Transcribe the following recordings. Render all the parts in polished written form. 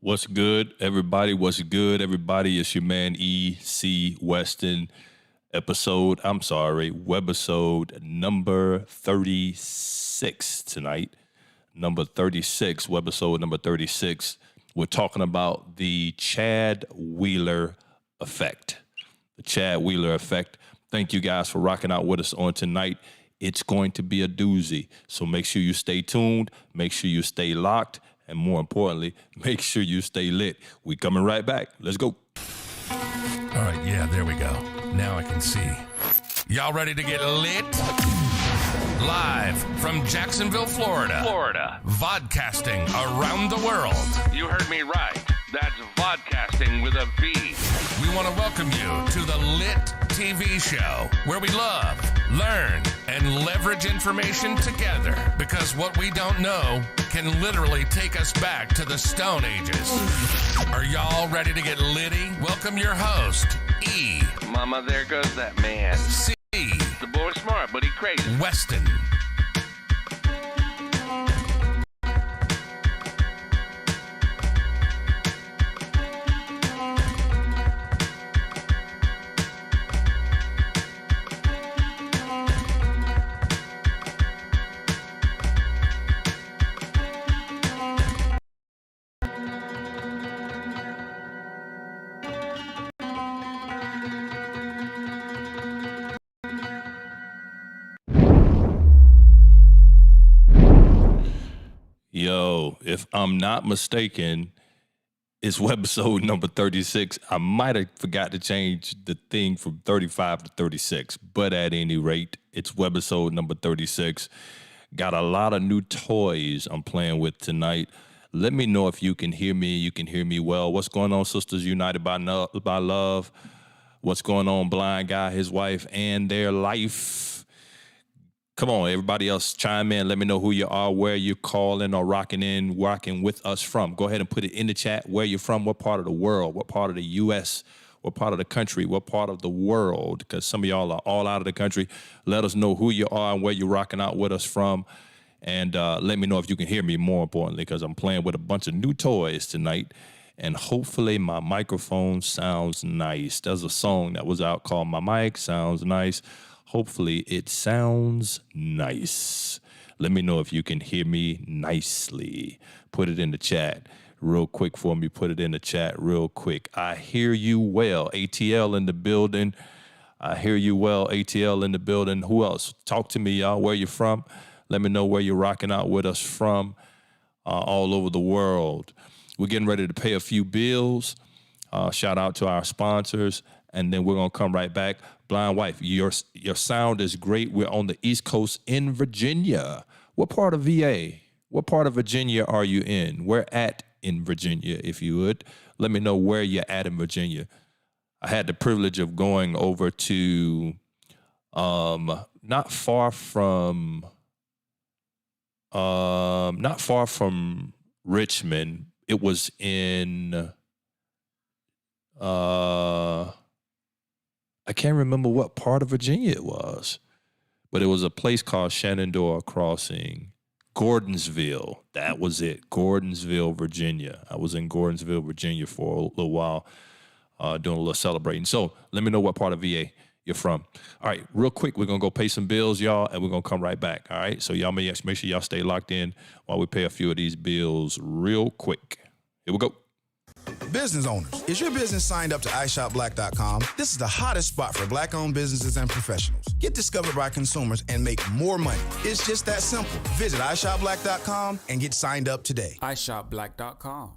What's good, everybody? What's good, everybody? It's your man E.C. Weston. Webisode number 36 tonight. Number 36, webisode number 36. We're talking about the Chad Wheeler effect. The Chad Wheeler effect. Thank you guys for rocking out with us on tonight. It's going to be a doozy. So make sure you stay tuned. Make sure you stay locked. And more importantly, make sure you stay lit. We coming right back. Let's go. All right, yeah, there we go. Now I can see. Y'all ready to get lit? Live from Jacksonville, Florida. Vodcasting around the world. You heard me right. That's vodcasting with a V. We want to welcome you to the LiT TV show, where we love, learn, and leverage information together. Because what we don't know can literally take us back to the Stone Ages. Are y'all ready to get litty? Welcome your host, E. Mama, there goes that man. C. The boy's smart, but he crazy. Weston. Yo, if I'm not mistaken, it's webisode number 36. I might have forgot to change the thing from 35 to 36, but at any rate, it's webisode number 36. Got a lot of new toys I'm playing with tonight. Let me know if you can hear me. You can hear me well. What's going on, Sisters United by Love? What's going on, Blind Guy, his wife, and their life? Come on, everybody else, chime in. Let me know who you are, where you're calling or rocking with us from. Go ahead and put it in the chat where you're from, what part of the world, what part of the U.S., what part of the country, what part of the world, because some of y'all are all out of the country. Let us know who you are and where you're rocking out with us from. And let me know if you can hear me, more importantly, because I'm playing with a bunch of new toys tonight. And hopefully my microphone sounds nice. There's a song that was out called My Mic Sounds Nice. Hopefully it sounds nice. Let me know if you can hear me nicely. Put it in the chat real quick for me. Put it in the chat real quick. I hear you well. ATL in the building. I hear you well. ATL in the building. Who else? Talk to me, y'all. Where you from? Let me know where you're rocking out with us from all over the world. We're getting ready to pay a few bills. Shout out to our sponsors. And then we're going to come right back. Blind Wife, your sound is great. We're on the East Coast in Virginia. What part of VA? What part of Virginia are you in? Where at in Virginia, if you would? Let me know where you're at in Virginia. I had the privilege of going over to not far from Richmond. It was in I can't remember what part of Virginia it was, but it was a place called Shenandoah Crossing, Gordonsville. That was it, Gordonsville, Virginia. I was in Gordonsville, Virginia for a little while, doing a little celebrating. So let me know what part of VA you're from. All right, real quick, we're going to go pay some bills, y'all, and we're going to come right back, all right? So y'all make sure y'all stay locked in while we pay a few of these bills real quick. Here we go. Business owners, is your business signed up to iShopBlack.com? This is the hottest spot for Black-owned businesses and professionals. Get discovered by consumers and make more money. It's just that simple. Visit iShopBlack.com and get signed up today. iShopBlack.com.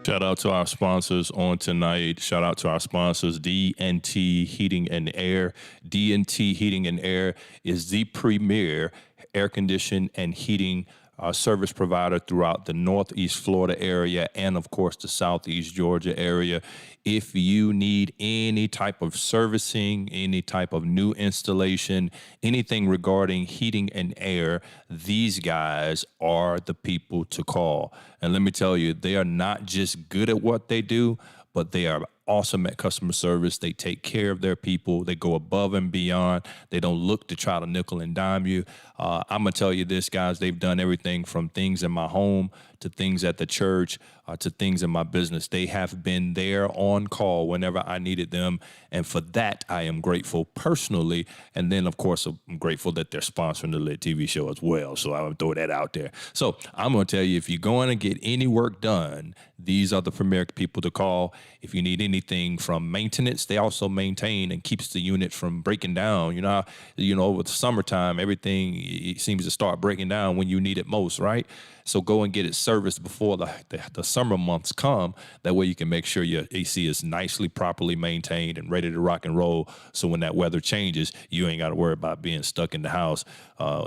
Shout out to our sponsors on tonight. Shout out to our sponsors, D&T Heating and Air. D&T Heating and Air is the premier air conditioning and heating service provider throughout the Northeast Florida area and, of course, the Southeast Georgia area. If you need any type of servicing, any type of new installation, anything regarding heating and air, these guys are the people to call. And let me tell you, they are not just good at what they do, but they are awesome at customer service. They take care of their people. They go above and beyond. They don't look to try to nickel and dime you. I'm going to tell you this, guys. They've done everything from things in my home to things at the church. to things in my business. They have been there on call whenever I needed them. And for that, I am grateful personally. And then, of course, I'm grateful that they're sponsoring the LiT TV show as well. So I would throw that out there. So I'm going to tell you, if you're going to get any work done, these are the premier people to call. If you need anything from maintenance, they also maintain and keeps the unit from breaking down. Over the summertime, everything seems to start breaking down when you need it most, right? So go and get it serviced before the summer months come. That way you can make sure your AC is nicely, properly maintained and ready to rock and roll. So when that weather changes, you ain't got to worry about being stuck in the house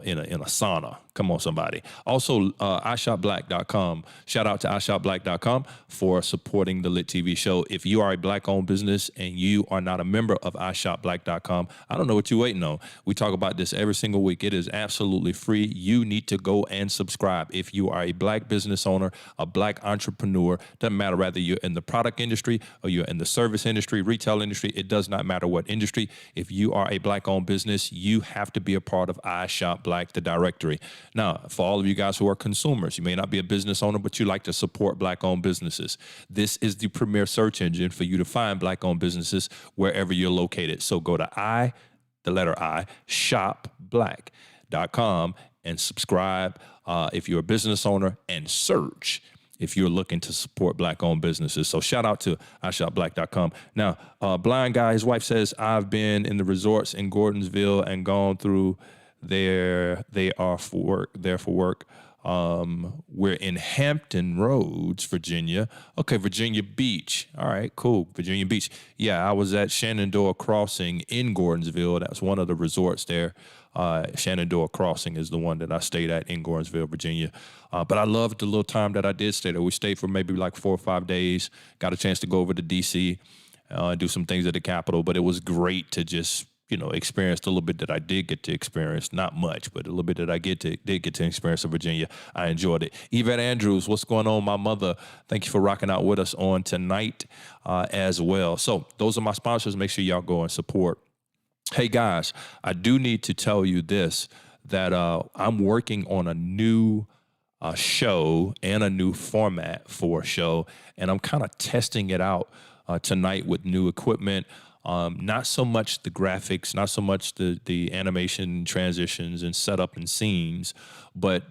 in a sauna. Come on, somebody. Also, iShopBlack.com. Shout out to iShopBlack.com for supporting the LiT TV show. If you are a Black-owned business and you are not a member of iShopBlack.com, I don't know what you're waiting on. We talk about this every single week. It is absolutely free. You need to go and subscribe. If you are a Black business owner, a Black entrepreneur, doesn't matter whether you're in the product industry or you're in the service industry, retail industry, it does not matter what industry. If you are a Black-owned business, you have to be a part of iShop Black, the directory. Now, for all of you guys who are consumers, you may not be a business owner, but you like to support Black-owned businesses. This is the premier search engine for you to find Black-owned businesses wherever you're located. So go to shopblack.com and subscribe if you're a business owner, and search if you're looking to support Black-owned businesses. So shout out to iShopBlack.com. Now, blind guy, his wife says, I've been in the resorts in Gordonsville and gone through there. They are for work. We're in Hampton Roads, Virginia. Okay, Virginia Beach. All right, cool. Virginia Beach. Yeah, I was at Shenandoah Crossing in Gordonsville. That's one of the resorts there. Shenandoah Crossing is the one that I stayed at in Gordonsville, Virginia. But I loved the little time that I did stay there. We stayed for maybe like 4 or 5 days. Got a chance to go over to D.C., do some things at the Capitol. But it was great to just experienced a little bit that I did get to experience. Not much, but a little bit that I did get to experience in Virginia. I enjoyed it. Yvette Andrews, what's going on, my mother? Thank you for rocking out with us on tonight as well. So those are my sponsors. Make sure y'all go and support. Hey, guys, I do need to tell you this, that I'm working on a new show and a new format for a show, and I'm kind of testing it out tonight with new equipment. Not so much the graphics, not so much the animation transitions and setup and scenes, but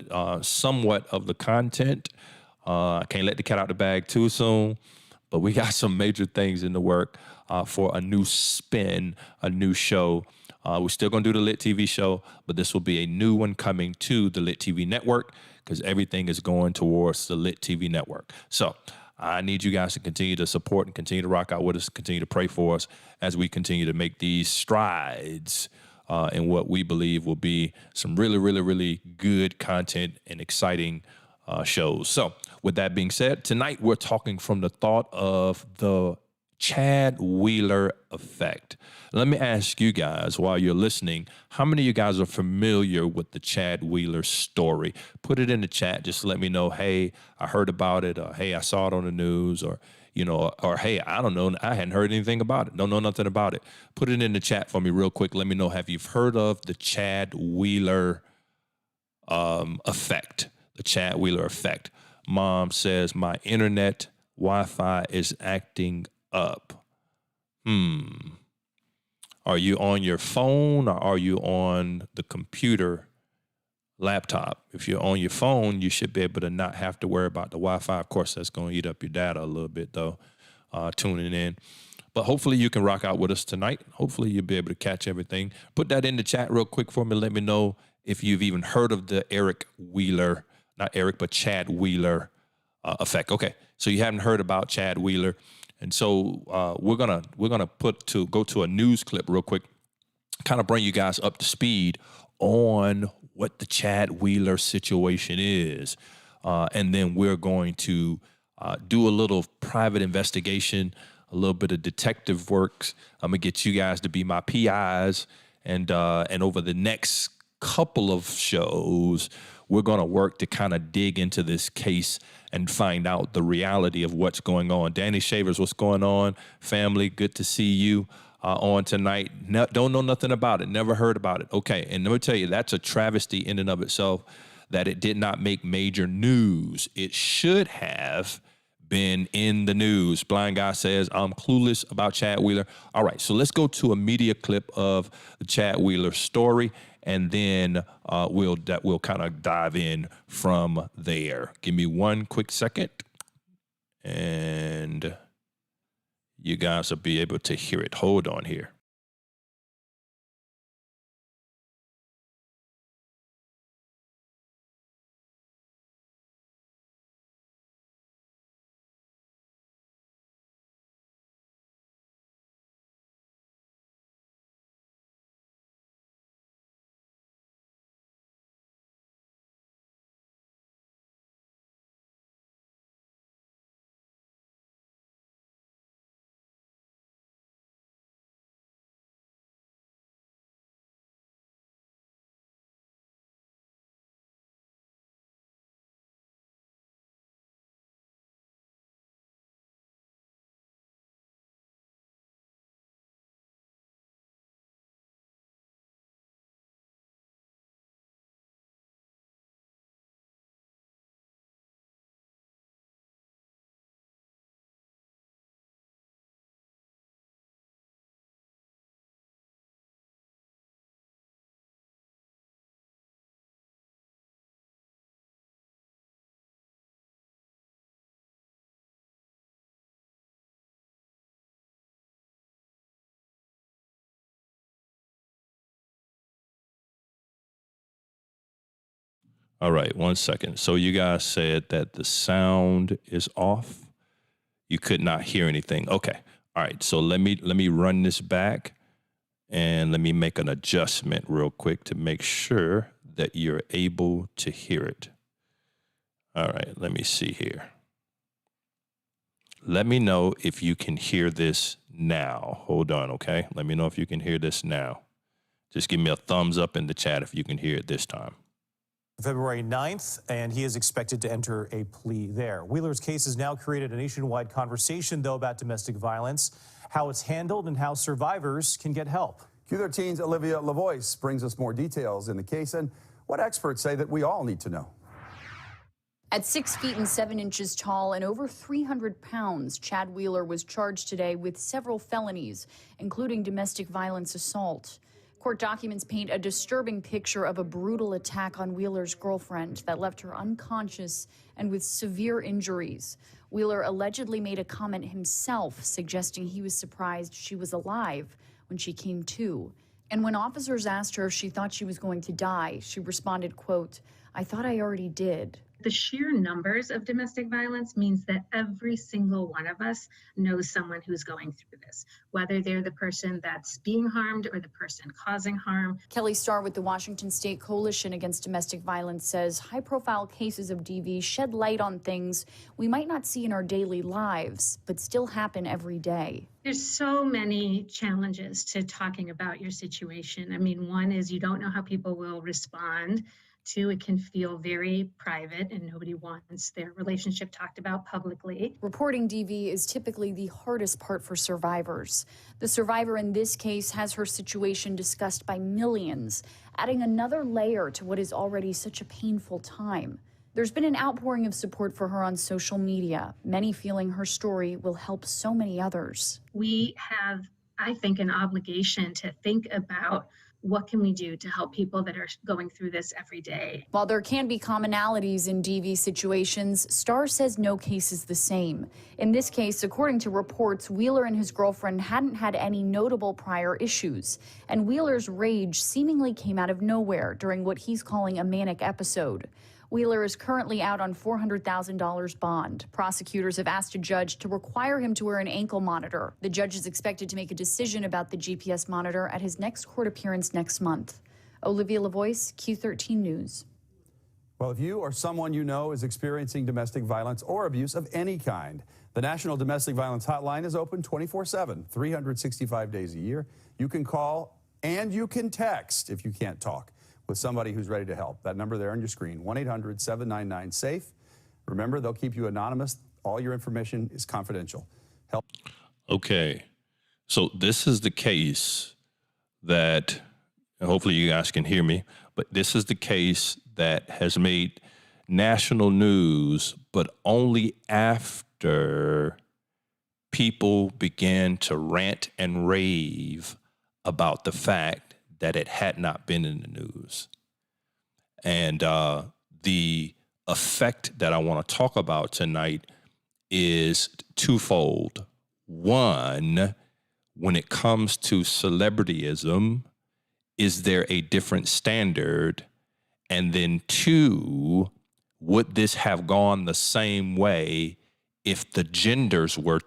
somewhat of the content. I can't let the cat out the bag too soon, but we got some major things in the work for a new spin, a new show. We're still going to do the LiT TV show, but this will be a new one coming to the LiT TV network, because everything is going towards the LiT TV network. So I need you guys to continue to support and continue to rock out with us, continue to pray for us as we continue to make these strides in what we believe will be some really, really, really good content and exciting shows. So with that being said, tonight we're talking from the thought of the Chad Wheeler effect. Let me ask you guys, while you're listening, how many of you guys are familiar with the Chad Wheeler story? Put it in the chat. Just let me know, hey, I heard about it, or hey, I saw it on the news, or hey, I don't know, I hadn't heard anything about it. Don't know nothing about it. Put it in the chat for me real quick. Let me know, have you heard of the Chad Wheeler effect? The Chad Wheeler effect. Mom says, my internet Wi-Fi is acting up. Are you on your phone, or are you on the computer, laptop? If you're on your phone, you should be able to not have to worry about the Wi-Fi. Of course, that's going to eat up your data a little bit, though, tuning in. But hopefully you can rock out with us tonight. Hopefully you'll be able to catch everything. Put that in the chat real quick for me. Let me know if you've even heard of the Chad Wheeler effect. Okay, so you haven't heard about Chad Wheeler. And so we're gonna go to a news clip real quick, kind of bring you guys up to speed on what the Chad Wheeler situation is, and then we're going to do a little private investigation, a little bit of detective work. I'm gonna get you guys to be my PIs, and over the next couple of shows, we're gonna work to kind of dig into this case and find out the reality of what's going on. Danny Shavers, what's going on? Family, good to see you on tonight. Don't know nothing about it. Never heard about it. Okay, and let me tell you, that's a travesty in and of itself that it did not make major news. It should have been in the news. Blind Guy says, I'm clueless about Chad Wheeler. All right, so let's go to a media clip of the Chad Wheeler story, and then we'll kind of dive in from there. Give me one quick second, and you guys will be able to hear it. Hold on here. All right, one second. So you guys said that the sound is off. You could not hear anything. Okay. All right. So let me run this back, and let me make an adjustment real quick to make sure that you're able to hear it. All right. Let me see here. Let me know if you can hear this now. Hold on. Okay. Let me know if you can hear this now. Just give me a thumbs up in the chat if you can hear it this time. February 9th, and he is expected to enter a plea there. Wheeler's case has now created a nationwide conversation, though, about domestic violence, how it's handled, and how survivors can get help. Q13's Olivia Lavoie brings us more details in the case and what experts say that we all need to know. At 6 feet and 7 inches tall and over 300 pounds, Chad Wheeler was charged today with several felonies, including domestic violence assault. Court documents paint a disturbing picture of a brutal attack on Wheeler's girlfriend that left her unconscious and with severe injuries. Wheeler allegedly made a comment himself, suggesting he was surprised she was alive when she came to. And when officers asked her if she thought she was going to die, she responded, quote, "I thought I already did." The sheer numbers of domestic violence means that every single one of us knows someone who's going through this, whether they're the person that's being harmed or the person causing harm. Kelly Starr with the Washington State Coalition Against Domestic Violence says high-profile cases of DV shed light on things we might not see in our daily lives, but still happen every day. There's so many challenges to talking about your situation. I mean, one is you don't know how people will respond. Two, it can feel very private and nobody wants their relationship talked about publicly. Reporting DV is typically the hardest part for survivors. The survivor in this case has her situation discussed by millions, adding another layer to what is already such a painful time. There's been an outpouring of support for her on social media, many feeling her story will help so many others. We have, I think, an obligation to think about what can we do to help people that are going through this every day? While there can be commonalities in DV situations, Starr says no case is the same. In this case, according to reports, Wheeler and his girlfriend hadn't had any notable prior issues, and Wheeler's rage seemingly came out of nowhere during what he's calling a manic episode. Wheeler is currently out on $400,000 bond. Prosecutors have asked a judge to require him to wear an ankle monitor. The judge is expected to make a decision about the GPS monitor at his next court appearance next month. Olivia Lavoie, Q13 News. Well, if you or someone you know is experiencing domestic violence or abuse of any kind, the National Domestic Violence Hotline is open 24/7, 365 days a year. You can call and you can text if you can't talk with somebody who's ready to help. That number there on your screen, 1-800-799-SAFE. Remember, they'll keep you anonymous. All your information is confidential. Help. Okay. So this is the case that, and hopefully you guys can hear me, but this is the case that has made national news, but only after after people began to rant and rave about the fact that it had not been in the news. And the effect that I want to talk about tonight is twofold. One, when it comes to celebrityism, is there a different standard? And then two, would this have gone the same way if the genders were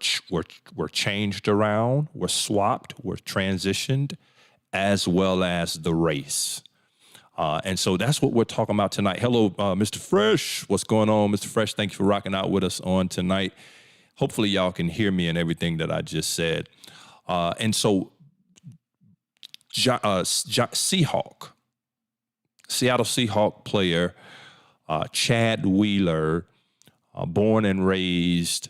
changed around, were swapped, were transitioned, as well as the race? And so that's what we're talking about tonight. Hello, Mr. Fresh. What's going on, Mr. Fresh? Thank you for rocking out with us on tonight. Hopefully y'all can hear me and everything that I just said. And so Seattle Seahawk player Chad Wheeler, born and raised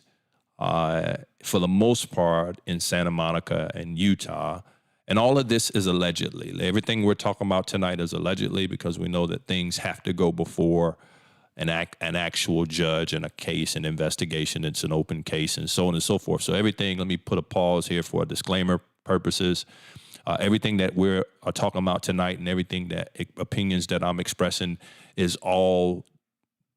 for the most part in Santa Monica and Utah. And all of this is allegedly. Everything we're talking about tonight is allegedly, because we know that things have to go before an actual judge and a case, an investigation. It's an open case and so on and so forth. So everything, let me put a pause here for disclaimer purposes. Everything that we're talking about tonight and everything that opinions that I'm expressing is all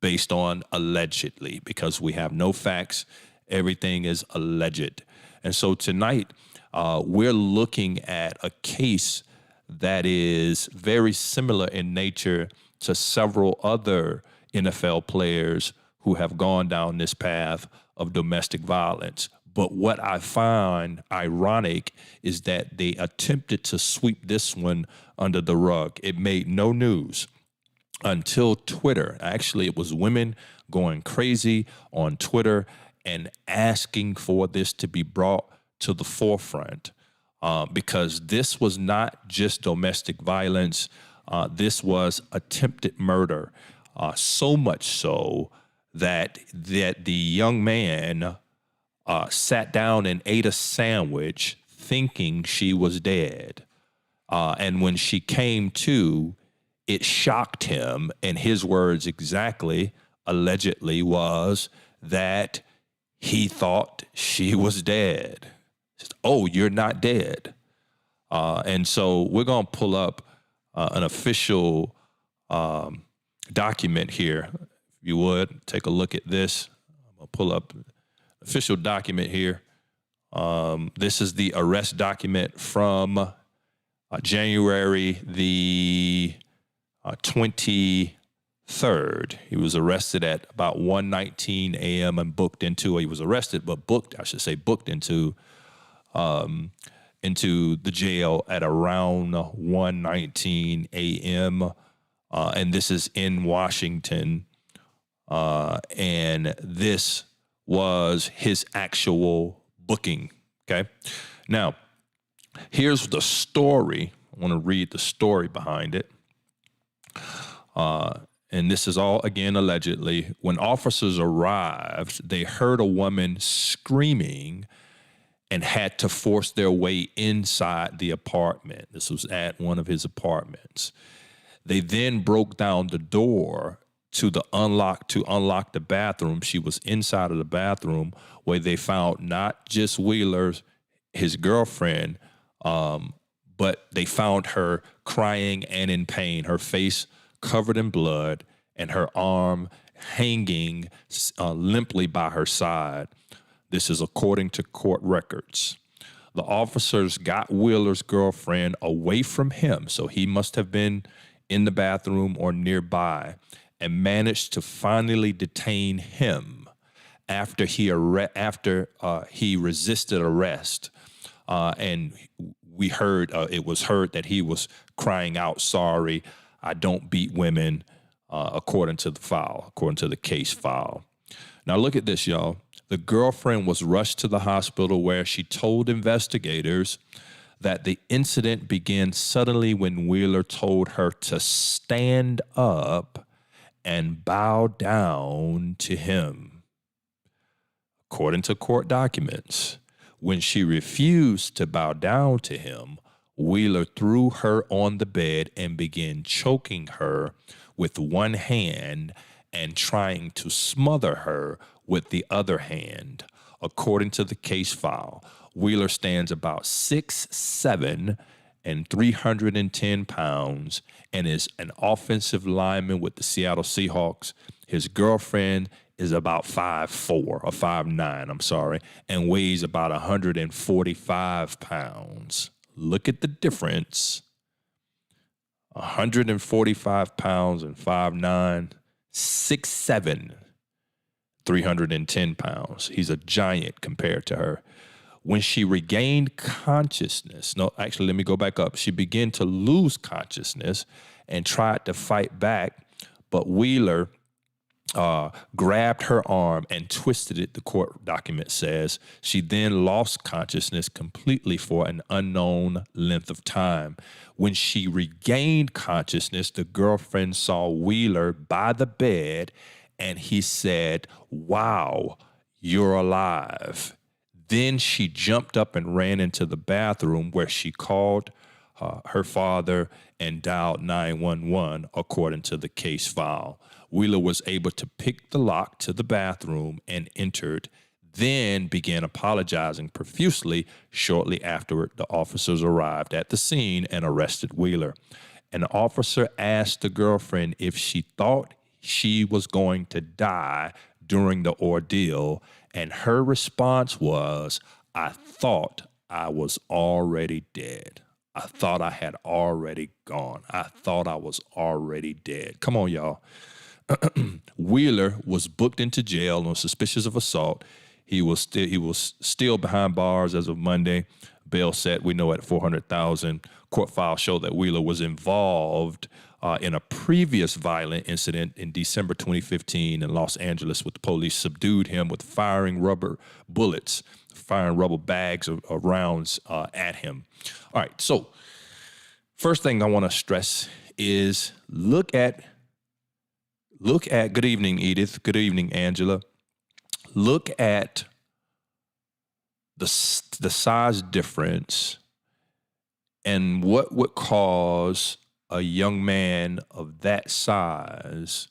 based on allegedly, because we have no facts. Everything is alleged. And so tonight, we're looking at a case that is very similar in nature to several other NFL players who have gone down this path of domestic violence. But what I find ironic is that they attempted to sweep this one under the rug. It made no news until Twitter. Actually, it was women going crazy on Twitter and asking for this to be brought to the forefront, because this was not just domestic violence. This was attempted murder, so much so that the young man sat down and ate a sandwich thinking she was dead. And when she came to, it shocked him. And his words exactly, allegedly, was that he thought she was dead. Oh, you're not dead. And so we're going to pull up an official document here. If you would, take a look at this. I'm going to pull up an official document here. This is the arrest document from January the 23rd. He was arrested at about 1:19 a.m. and booked into, he was arrested, but booked into the jail at around 1:19 a.m. And this is in Washington. And this was his actual booking. Okay. Now, here's the story. I want to read the story behind it. And this is all, again, allegedly. When officers arrived, they heard a woman screaming and had to force their way inside the apartment. This was at one of his apartments. They then broke down the door to unlock the bathroom. She was inside of the bathroom, where they found not just Wheeler's, his girlfriend, but they found her crying and in pain, her face covered in blood and her arm hanging limply by her side. This is according to court records. The officers got Wheeler's girlfriend away from him, so he must have been in the bathroom or nearby, and managed to finally detain him after he resisted arrest. And we heard, it was heard that he was crying out, "Sorry, I don't beat women," according to the case file. Now look at this, y'all. The girlfriend was rushed to the hospital, where she told investigators that the incident began suddenly when Wheeler told her to stand up and bow down to him. According to court documents, when she refused to bow down to him, Wheeler threw her on the bed and began choking her with one hand and trying to smother her with the other hand. According to the case file, Wheeler stands about 6'7" and 310 pounds and is an offensive lineman with the Seattle Seahawks. His girlfriend is about 5'4" or 5'9", I'm sorry, and weighs about 145 pounds. Look at the difference. 145 pounds and 5'9", 6'7", 310 pounds. He's a giant compared to her. When she regained consciousness, no, actually, let me go back up. She began to lose consciousness and tried to fight back, but Wheeler grabbed her arm and twisted it, the court document says. She then lost consciousness completely for an unknown length of time. When she regained consciousness, the girlfriend saw Wheeler by the bed, and he said, "Wow, you're alive." Then she jumped up and ran into the bathroom where she called her father and dialed 911, according to the case file. Wheeler was able to pick the lock to the bathroom and entered, then began apologizing profusely. Shortly afterward, the officers arrived at the scene and arrested Wheeler. An officer asked the girlfriend if she thought she was going to die during the ordeal, and her response was, "I thought I was already dead. I thought I had already gone. I thought I was already dead." Come on, y'all. Wheeler was booked into jail on suspicion of assault. He was still behind bars as of Monday. Bail set, we know, at $400,000. Court files show that Wheeler was involved in a previous violent incident in December 2015 in Los Angeles, with the police subdued him with firing rubber bags of rounds at him. All right, so first thing I want to stress is look at, good evening, Edith. Good evening, Angela. Look at the size difference and what would cause a young man of that size,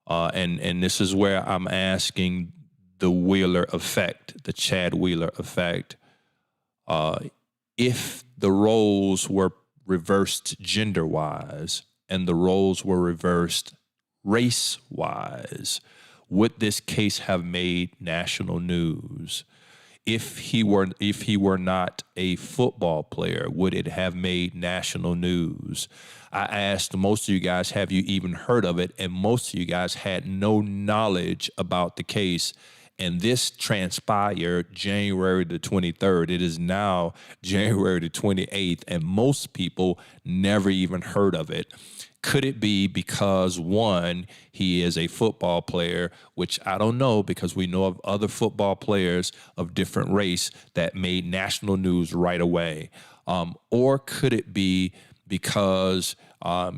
and this is where I'm asking the Wheeler effect, the Chad Wheeler effect, if the roles were reversed gender-wise and the roles were reversed race-wise, would this case have made national news? If he were not a football player, would it have made national news? I asked most of you guys, have you even heard of it? And most of you guys had no knowledge about the case. And this transpired January the 23rd. It is now January the 28th, and most people never even heard of it. Could it be because, one, he is a football player, which I don't know, because we know of other football players of different race that made national news right away? Or could it be because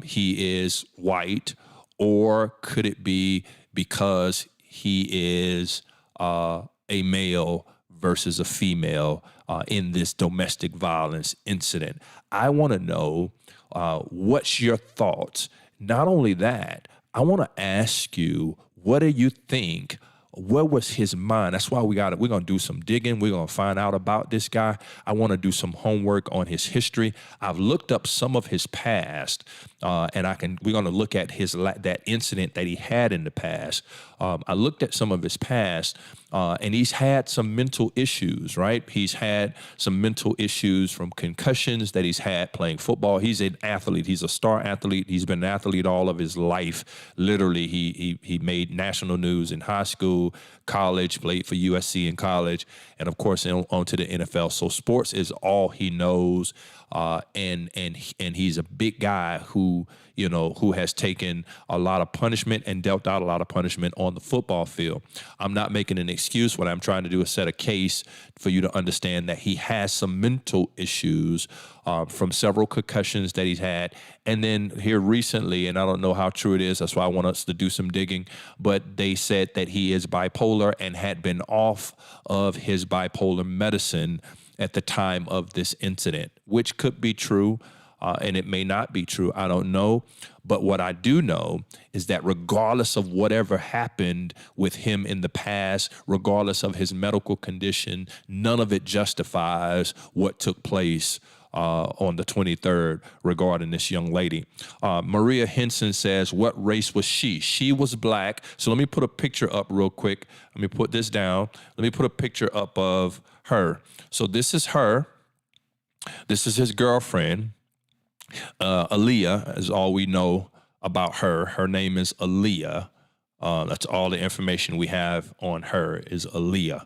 he is white? Or could it be because he is a male versus a female in this domestic violence incident? I want to know what's your thoughts. Not only that, I want to ask you, what do you think? What was his mind? That's why we're going to do some digging. We're going to find out about this guy. I want to do some homework on his history. I've looked up some of his past, and we're going to look at that incident that he had in the past. I looked at some of his past, and he's had some mental issues, right? He's had some mental issues from concussions that he's had playing football. He's an athlete. He's a star athlete. He's been an athlete all of his life. Literally, he made national news in high school, college, played for USC in college, and of course on to the NFL. So sports is all he knows, and he's a big guy who has taken a lot of punishment and dealt out a lot of punishment on the football field. I'm not making an excuse. What I'm trying to do is set a case for you to understand that he has some mental issues from several concussions that he's had. And then here recently, and I don't know how true it is, that's why I want us to do some digging, but they said that he is bipolar and had been off of his bipolar medicine at the time of this incident, which could be true. and it may not be true. I don't know. But what I do know is that regardless of whatever happened with him in the past, regardless of his medical condition, none of it justifies what took place on the 23rd regarding this young lady. Maria Henson says, what race was she? She was black. So let me put a picture up real quick. Let me put this down. Let me put a picture up of her. So this is her. This is his girlfriend. Aaliyah is all we know about her. Her name is Aaliyah. That's all the information we have on her is Aaliyah.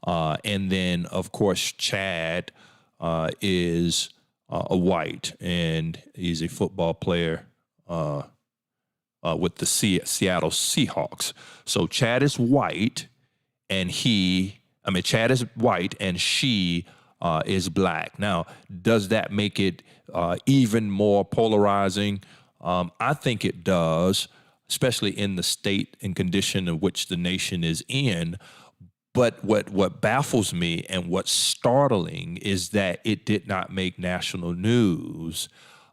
And then, of course, Chad is a white, and he's a football player with the Seattle Seahawks. So Chad is white, and Chad is white, and she is black. Now, does that make it even more polarizing? I think it does, especially in the state and condition in which the nation is in. But what baffles me and what's startling is that it did not make national news.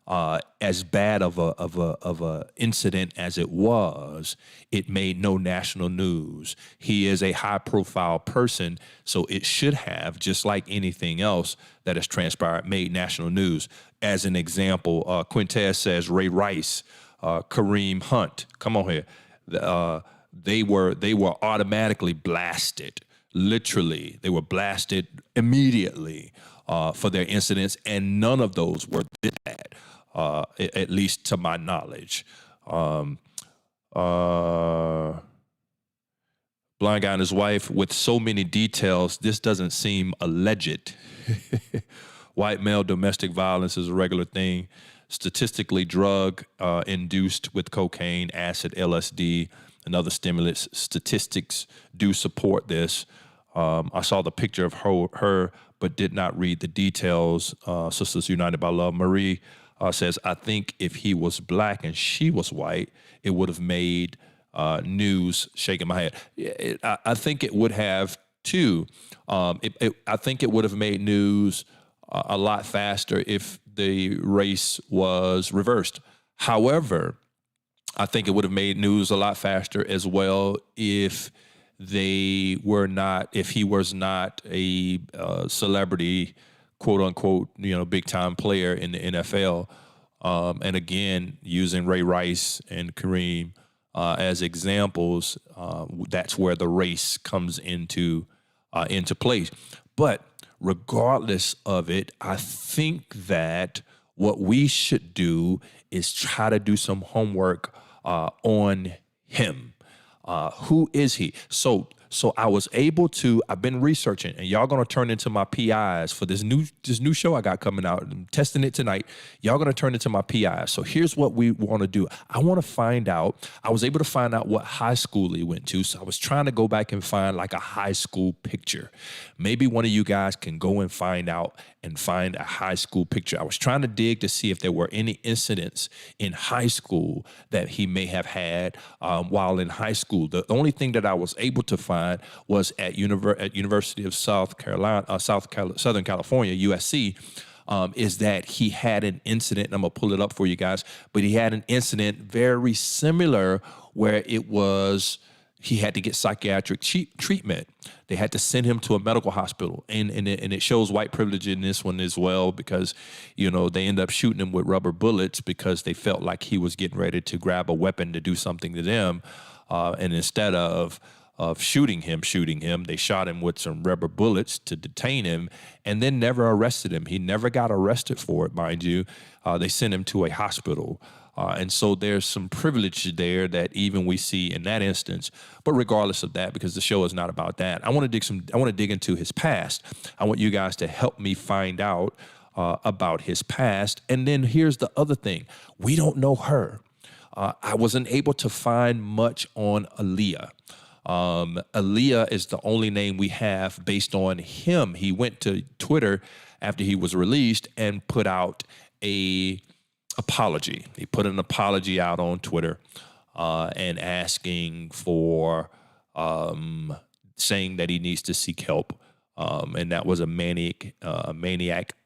As bad of a incident as it was, it made no national news. He is a high-profile person, so it should have, just like anything else that has transpired, made national news. As an example, Quintez says Ray Rice, Kareem Hunt. Come on here. They were automatically blasted. Literally, they were blasted immediately for their incidents, and none of those were did that. At least to my knowledge. Blind guy and his wife, with so many details, this doesn't seem alleged. White male domestic violence is a regular thing. Statistically, drug induced with cocaine, acid, LSD, and other stimulants. Statistics do support this. I saw the picture of her but did not read the details. Sisters United by Love. Marie says, I think if he was black and she was white, it would have made news. Shaking my head. I think it would have too. I think it would have made news a lot faster if the race was reversed. However, I think it would have made news a lot faster as well if he was not a celebrity, quote unquote, big time player in the NFL. And again, using Ray Rice and Kareem as examples, that's where the race comes into place. But regardless of it, I think that what we should do is try to do some homework on him. Who is he? So I was able to, I've been researching, and y'all going to turn into my PIs for this new show I got coming out. I'm testing it tonight. Y'all going to turn into my PIs. So here's what we want to do. I want to find out, I was able to find out what high school he went to. So I was trying to go back and find like a high school picture. Maybe one of you guys can go and find out and find a high school picture. I was trying to dig to see if there were any incidents in high school that he may have had while in high school. The only thing that I was able to find was at University of Southern California, USC, is that he had an incident, and I'm going to pull it up for you guys, but he had an incident very similar where he had to get psychiatric treatment. They had to send him to a medical hospital. And it shows white privilege in this one as well because, they end up shooting him with rubber bullets because they felt like he was getting ready to grab a weapon to do something to them. And instead of shooting him, they shot him with some rubber bullets to detain him and then never arrested him. He never got arrested for it, mind you. They sent him to a hospital. And so there's some privilege there that even we see in that instance. But regardless of that, because the show is not about that, I want to dig into his past. I want you guys to help me find out about his past. And then here's the other thing. We don't know her. I wasn't able to find much on Aaliyah. Aaliyah is the only name we have based on him. He went to Twitter after he was released and put out a apology. He put an apology out on Twitter and asking for saying that he needs to seek help And that was a manic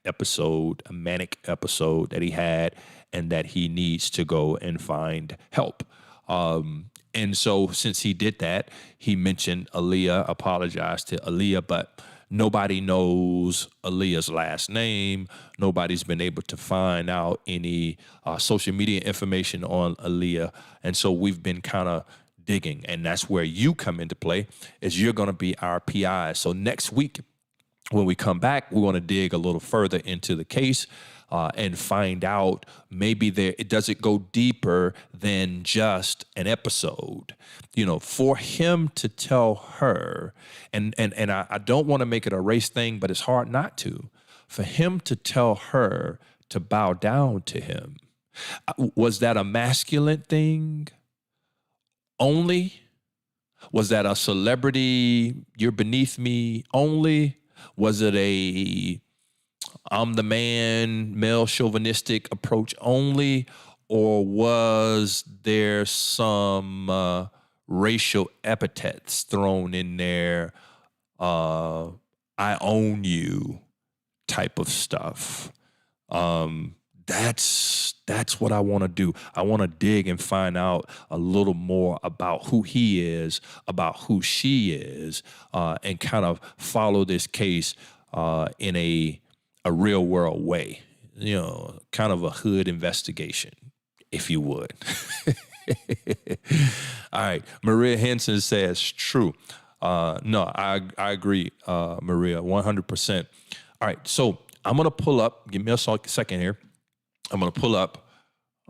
episode that he had, and that he needs to go and find help. And so since he did that, he mentioned Aaliyah, apologized to Aaliyah, but nobody knows Aaliyah's last name. Nobody's been able to find out any social media information on Aaliyah. And so we've been kind of digging, and that's where you come into play, is you're going to be our PI. So next week, when we come back, we want to dig a little further into the case and find out maybe does it go deeper than just an episode. You know, for him to tell her, and I don't want to make it a race thing, but it's hard not to, for him to tell her to bow down to him. Was that a masculine thing only? Was that a celebrity, you're beneath me only? Was it a I'm the man, male chauvinistic approach only? Or was there some racial epithets thrown in there, I own you type of stuff? That's what I want to do. I want to dig and find out a little more about who he is, about who she is, and kind of follow this case in a real world way. You know, kind of a hood investigation, if you would. All right. Maria Henson says, true. No, I agree, Maria, 100%. All right. So I'm going to pull up, give me a second here. I'm going to pull up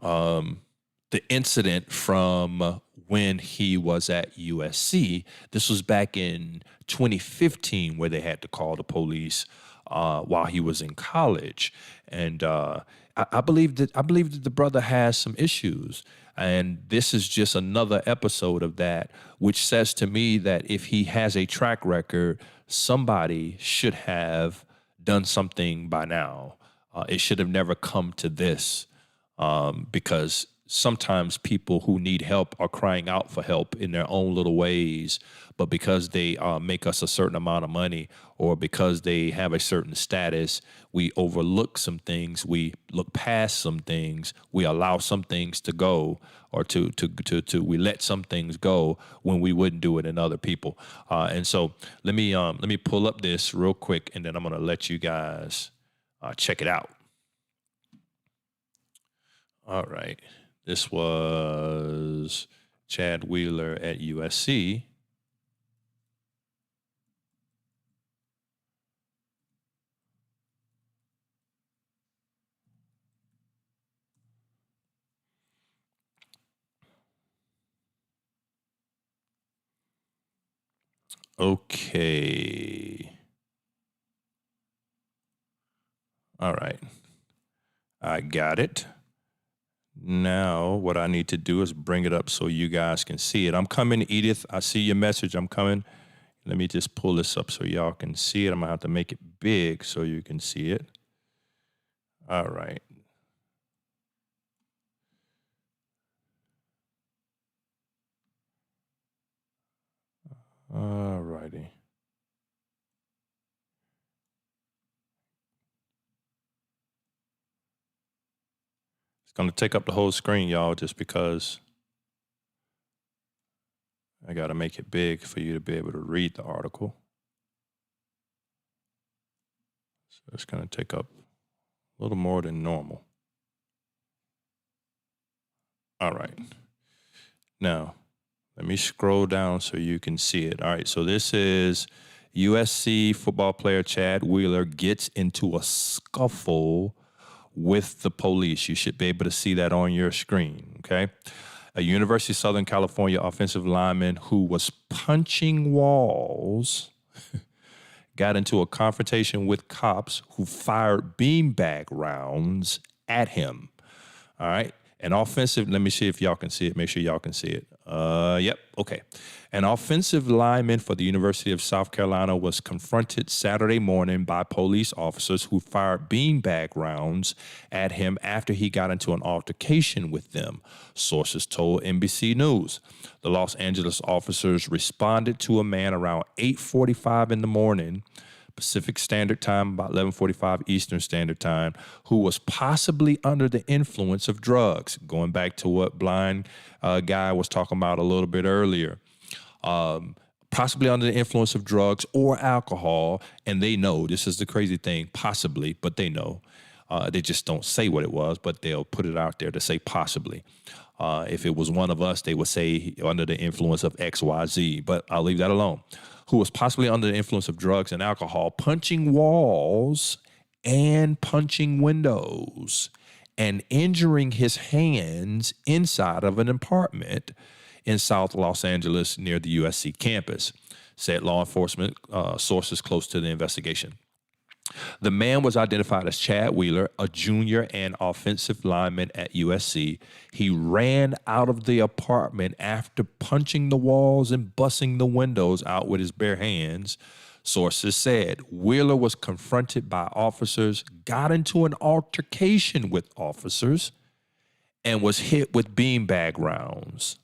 the incident from when he was at USC. This was back in 2015, where they had to call the police while he was in college. And I believe that the brother has some issues. And this is just another episode of that, which says to me that if he has a track record, somebody should have done something by now. It should have never come to this, because sometimes people who need help are crying out for help in their own little ways, but because they make us a certain amount of money, or because they have a certain status, we overlook some things, we look past some things, we allow some things to go, or we let some things go when we wouldn't do it in other people. And so let me pull up this real quick, and then I'm gonna let you guys check it out. All right. This was Chad Wheeler at USC. Okay. All right. I got it. Now, what I need to do is bring it up so you guys can see it. I'm coming, Edith. I see your message. I'm coming. Let me just pull this up so y'all can see it. I'm going to have to make it big so you can see it. All right. All righty. Going to take up the whole screen, y'all, just because I got to make it big for you to be able to read the article. So it's going to take up a little more than normal. All right. Now, let me scroll down so you can see it. All right, so this is USC football player Chad Wheeler gets into a scuffle with the police. You should be able to see that on your screen, okay? A University of Southern California offensive lineman who was punching walls got into a confrontation with cops who fired beanbag rounds at him, all right? An offensive, let me see if y'all can see it. Make sure y'all can see it. Yep, okay. An offensive lineman for the University of South Carolina was confronted Saturday morning by police officers who fired beanbag rounds at him after he got into an altercation with them, sources told NBC News. The Los Angeles officers responded to a man around 8:45 in the morning Pacific Standard Time, about 11:45 Eastern Standard Time, who was possibly under the influence of drugs, going back to what blind guy was talking about a little bit earlier. Possibly under the influence of drugs or alcohol, and they know, this is the crazy thing, possibly, but they know. They just don't say what it was, but they'll put it out there to say possibly. If it was one of us, they would say under the influence of XYZ, but I'll leave that alone. Who was possibly under the influence of drugs and alcohol, punching walls and punching windows and injuring his hands inside of an apartment in South Los Angeles near the USC campus, said law enforcement sources close to the investigation. The man was identified as Chad Wheeler, a junior and offensive lineman at USC. He ran out of the apartment after punching the walls and busting the windows out with his bare hands. Sources said Wheeler was confronted by officers, got into an altercation with officers, and was hit with beanbag rounds.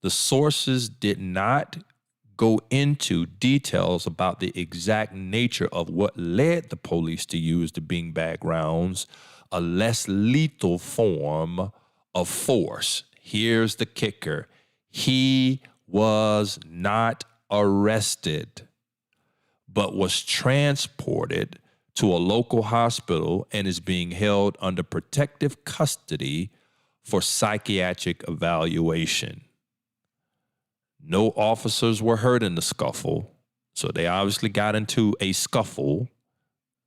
The sources did not go into details about the exact nature of what led the police to use the beanbag rounds, a less lethal form of force. Here's the kicker. He was not arrested, but was transported to a local hospital and is being held under protective custody for psychiatric evaluation. No officers were hurt in the scuffle, so they obviously got into a scuffle.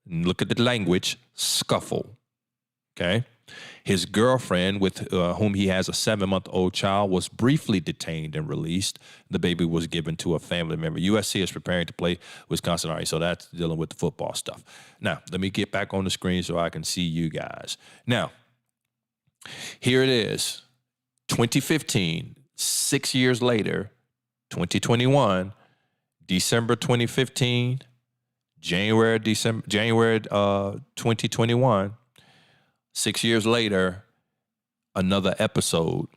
And look at the language, scuffle, okay? His girlfriend, with whom he has a 7-month-old child, was briefly detained and released. The baby was given to a family member. USC is preparing to play Wisconsin. All right, so that's dealing with the football stuff. Now, let me get back on the screen so I can see you guys. Now, here it is, 2015, 6 years later, 2021, December 2015, January 2021, 6 years later, another episode.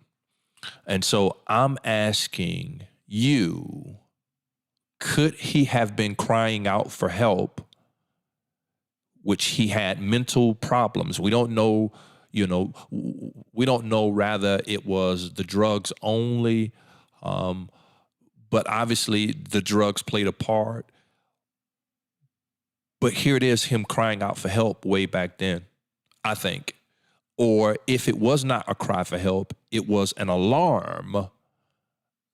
And so I'm asking you, could he have been crying out for help, which he had mental problems? We don't know, we don't know rather it was the drugs only, but obviously the drugs played a part. But here it is, him crying out for help way back then, I think. Or if it was not a cry for help, it was an alarm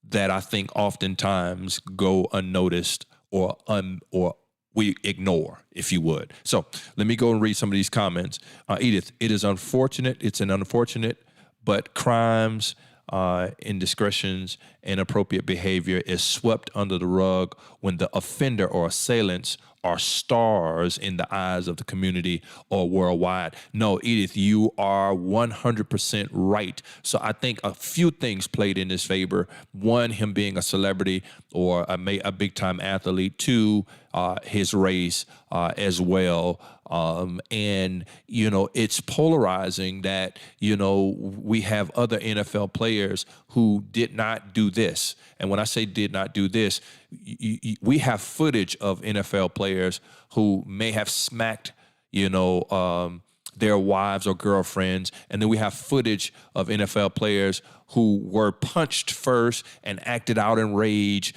that I think oftentimes go unnoticed or we ignore, if you would. So let me go and read some of these comments. Edith, it is unfortunate. It's an unfortunate, but crimes, indiscretions, inappropriate behavior is swept under the rug when the offender or assailants are stars in the eyes of the community or worldwide. No, Edith, you are 100% right. So I think a few things played in his favor. One, him being a celebrity or a big-time athlete. Two, his race as well. And, it's polarizing that, we have other NFL players who did not do this. And when I say did not do this, we have footage of NFL players who may have smacked, their wives or girlfriends. And then we have footage of NFL players who were punched first and acted out in rage.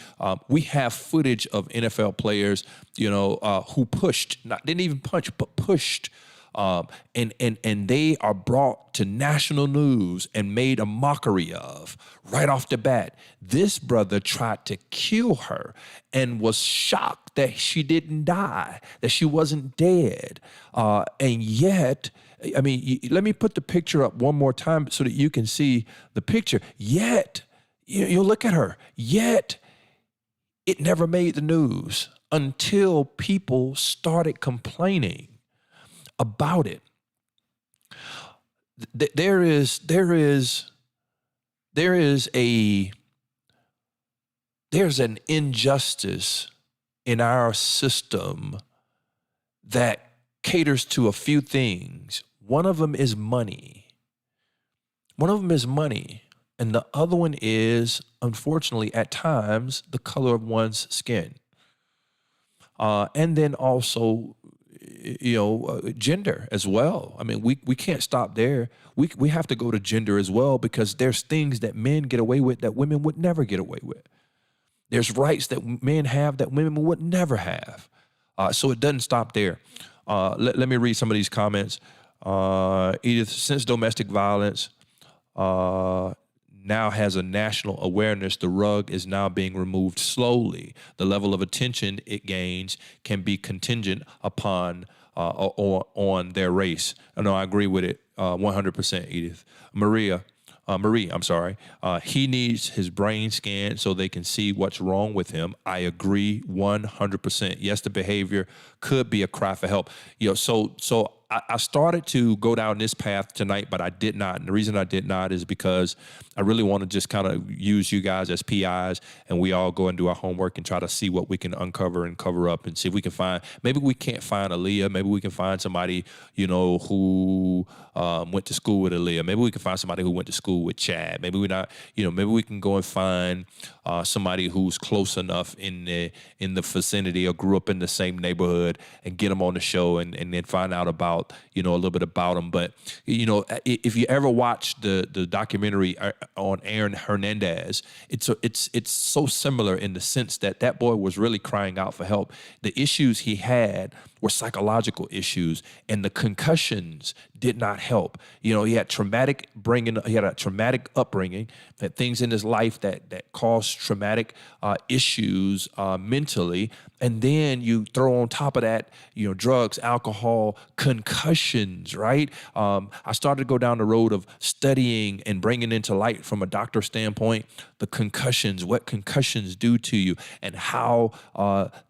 We have footage of NFL players, who pushed, didn't even punch, but pushed. And they are brought to national news and made a mockery of right off the bat. This brother tried to kill her and was shocked that she didn't die, that she wasn't dead. And yet, let me put the picture up one more time so that you can see the picture. Yet, you look at her, yet it never made the news until people started complaining about it. There's an injustice in our system that caters to a few things. One of them is money. And the other one is, unfortunately, at times, the color of one's skin. and then also, gender as well. I mean, we can't stop there. We have to go to gender as well, because there's things that men get away with that women would never get away with. There's rights that men have that women would never have. So it doesn't stop there. Let me read some of these comments. Edith, since domestic violence now has a national awareness, the rug is now being removed slowly. The level of attention it gains can be contingent upon on their race. No, I agree with it 100%, Edith. Marie, I'm sorry. He needs his brain scanned so they can see what's wrong with him. I agree 100%. Yes, the behavior could be a cry for help. So I started to go down this path tonight, but I did not. And the reason I did not is because I really want to just kind of use you guys as PIs, and we all go and do our homework and try to see what we can uncover and cover up, and see if we can find, maybe we can't find Aaliyah. Maybe we can find somebody, who went to school with Aaliyah. Maybe we can find somebody who went to school with Chad. Maybe maybe we can go and find somebody who's close enough in the vicinity or grew up in the same neighborhood, and get them on the show and then find out about, a little bit about them. But, if you ever watch the documentary on Aaron Hernandez, it's so similar in the sense that boy was really crying out for help. The issues he had were psychological issues, and the concussions did not help. He had a traumatic upbringing, that things in his life that caused traumatic issues mentally, and then you throw on top of that, drugs, alcohol, concussions, right? I started to go down the road of studying and bringing into light from a doctor standpoint the concussions, what concussions do to you, and how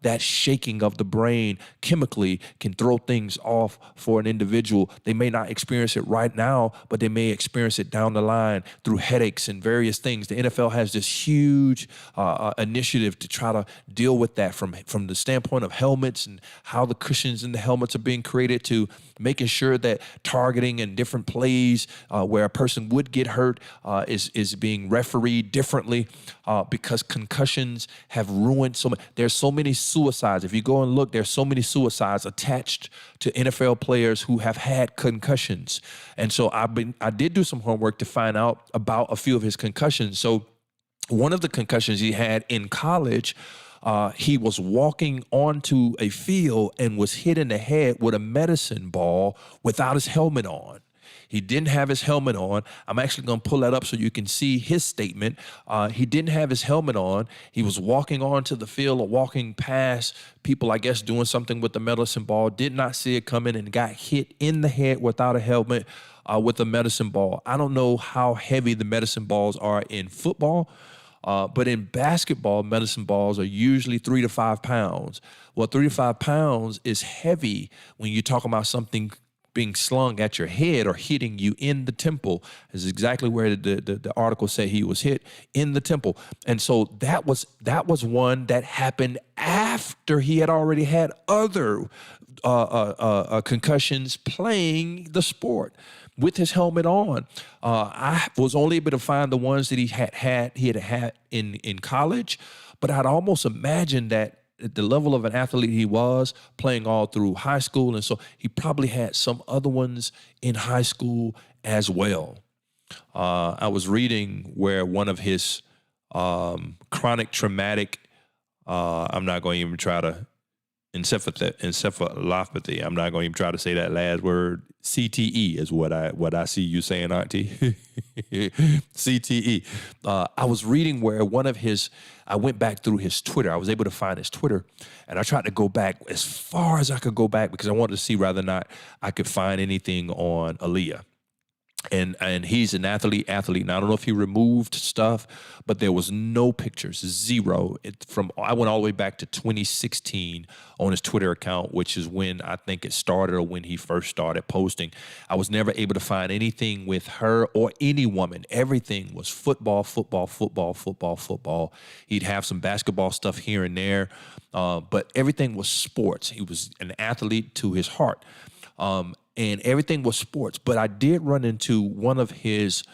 that shaking of the brain chemically can throw things off for an individual. They may not experience it right now, but they may experience it down the line through headaches and various things. The NFL has this huge initiative to try to deal with that from the standpoint of helmets and how the cushions in the helmets are being created, to making sure that targeting and different plays where a person would get hurt is being refereed differently, because concussions have ruined so much. There's so many suicides. If you go and look, there's so many suicides attached to NFL players who have had concussions. And so I did do some homework to find out about a few of his concussions. So one of the concussions he had in college, he was walking onto a field and was hit in the head with a medicine ball without his helmet on. He didn't have his helmet on. I'm actually going to pull that up so you can see his statement. He didn't have his helmet on. He was walking onto the field or walking past people, I guess, doing something with the medicine ball, did not see it coming, and got hit in the head without a helmet with a medicine ball. I don't know how heavy the medicine balls are in football, but in basketball, medicine balls are usually 3 to 5 pounds. Well, 3 to 5 pounds is heavy when you're talking about something being slung at your head or hitting you in the temple. Is exactly where the article said he was hit, in the temple. And so that was one that happened after he had already had other concussions playing the sport with his helmet on. I was only able to find the ones that he had in college, but I'd almost imagine that at the level of an athlete he was, playing all through high school, and so he probably had some other ones in high school as well. I was reading where one of his chronic traumatic, I'm not going to even try to, encephalopathy, I'm not going to even try to say that last word. CTE is what I see you saying, Auntie. CTE. I was reading where I went back through his Twitter. I was able to find his Twitter, and I tried to go back as far as I could go back because I wanted to see whether or not I could find anything on Aaliyah. And he's an athlete. Now, I don't know if he removed stuff, but there was no pictures, zero. I went all the way back to 2016 on his Twitter account, which is when I think it started or when he first started posting. I was never able to find anything with her or any woman. Everything was football. He'd have some basketball stuff here and there, but everything was sports. He was an athlete to his heart. And everything was sports. But I did run into one of his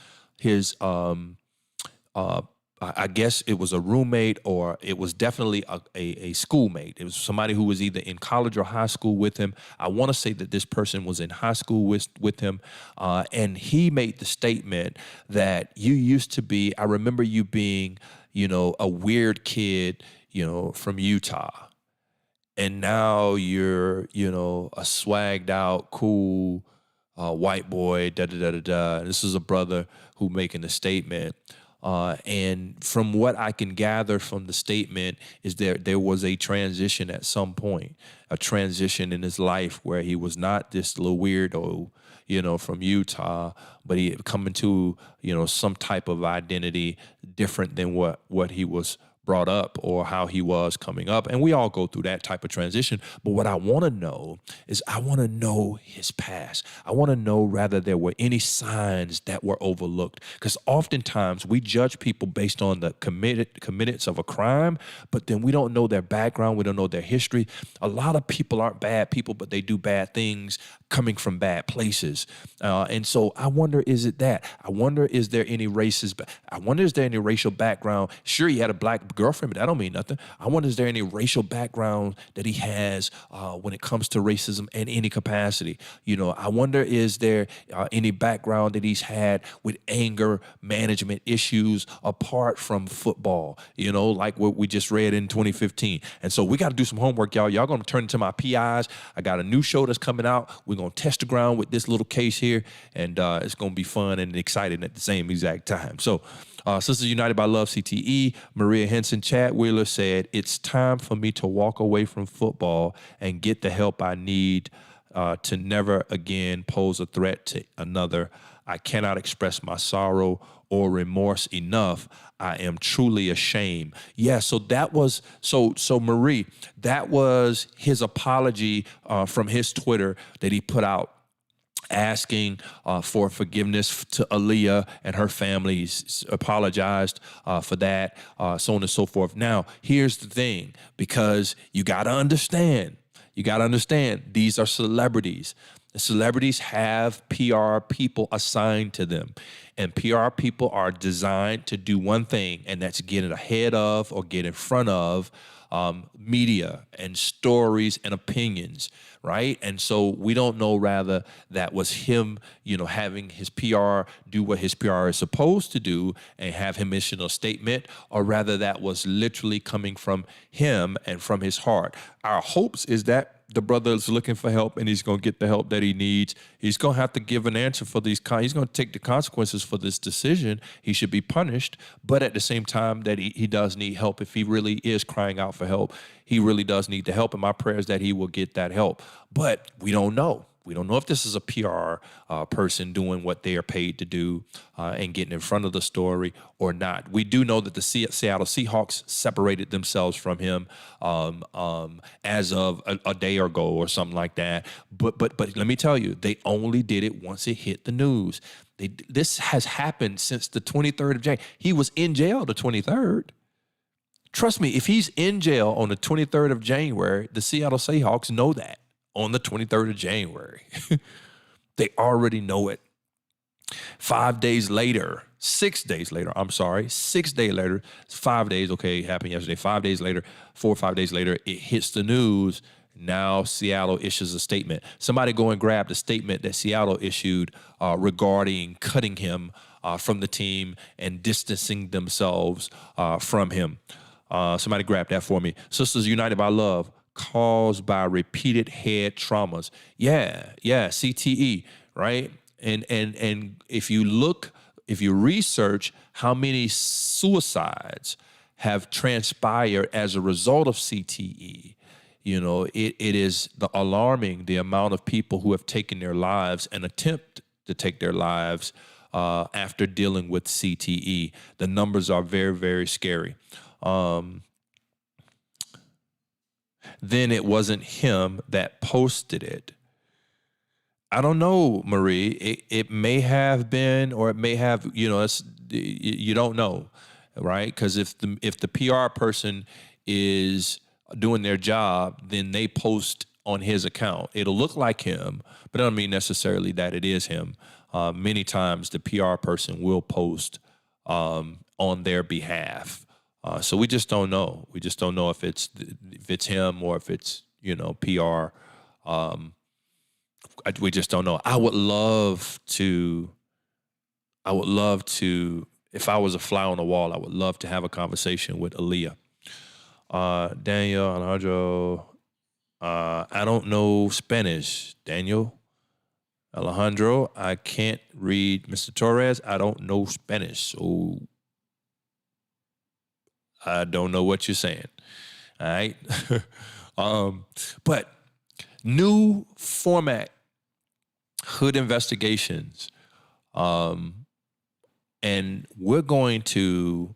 I guess it was a roommate, or it was definitely a schoolmate. It was somebody who was either in college or high school with him. I want to say that this person was in high school with him, and he made the statement that you used to be, I remember you being, a weird kid, from Utah. And now you're, a swagged out, cool white boy, da-da-da-da-da. This is a brother who making the statement. And from what I can gather from the statement is there was a transition at some point, a transition in his life where he was not this little weirdo, from Utah, but he had come into, some type of identity different than what he was brought up or how he was coming up. And we all go through that type of transition. But what I want to know is I want to know his past. I want to know rather there were any signs that were overlooked. Because oftentimes we judge people based on the committance of a crime, but then we don't know their background. We don't know their history. A lot of people aren't bad people, but they do bad things coming from bad places. And so I wonder, is it that? I wonder, is there any racist? I wonder, is there any racial background? Sure, he had a black girlfriend, but that don't mean nothing. I wonder, is there any racial background that he has when it comes to racism in any capacity? I wonder, is there any background that he's had with anger management issues apart from football, like what we just read in 2015. And so we got to do some homework, y'all. Y'all going to turn into my PIs. I got a new show that's coming out. We're going to test the ground with this little case here, and it's going to be fun and exciting at the same exact time. So Sisters United by Love, CTE, Maria Henson, Chad Wheeler said, it's time for me to walk away from football and get the help I need to never again pose a threat to another. I cannot express my sorrow or remorse enough. I am truly ashamed. Yeah, so that was, so Marie, that was his apology from his Twitter that he put out, asking for forgiveness to Aaliyah and her family. He's apologized for that, so on and so forth. Now, here's the thing, because you got to understand, these are celebrities. The celebrities have PR people assigned to them, and PR people are designed to do one thing, and that's get ahead of or get in front of media and stories and opinions, right? And so we don't know rather that was him, having his PR do what his PR is supposed to do and have him issue a statement, or rather that was literally coming from him and from his heart. Our hopes is that the brother is looking for help and he's going to get the help that he needs. He's going to have to give an answer for these. He's going to take the consequences for this decision. He should be punished. But at the same time that he does need help, if he really is crying out for help, he really does need the help. And my prayer is that he will get that help. But we don't know. We don't know if this is a PR person doing what they are paid to do and getting in front of the story or not. We do know that the Seattle Seahawks separated themselves from him as of a day ago or something like that. But let me tell you, they only did it once it hit the news. This has happened since the 23rd of January. He was in jail the 23rd. Trust me, if he's in jail on the 23rd of January, the Seattle Seahawks know that. On the 23rd of January. They already know it. 6 days later, 5 days, okay, happened yesterday. 5 days later, 4 or 5 days later, it hits the news. Now Seattle issues a statement. Somebody go and grab the statement that Seattle issued regarding cutting him from the team and distancing themselves from him. Somebody grab that for me. Sisters United by Love, caused by repeated head traumas. Yeah, CTE, right? And if you research how many suicides have transpired as a result of CTE, it is alarming the amount of people who have taken their lives and attempt to take their lives after dealing with CTE. The numbers are very, very scary. Then it wasn't him that posted it. I don't know, Marie. It may have been, or it may have, you don't know, right? Because if the PR person is doing their job, then they post on his account. It'll look like him, but it doesn't mean necessarily that it is him. Many times the PR person will post on on their behalf. So we just don't know. We just don't know if it's him or if it's, you know, PR. We just don't know. I would love to, if I was a fly on the wall, I would love to have a conversation with Aaliyah. Daniel, Alejandro, I don't know Spanish. Daniel, Alejandro, I can't read. Mr. Torres, I don't know Spanish, so I don't know what you're saying. All right. But new format, Hood Investigations. And we're going to,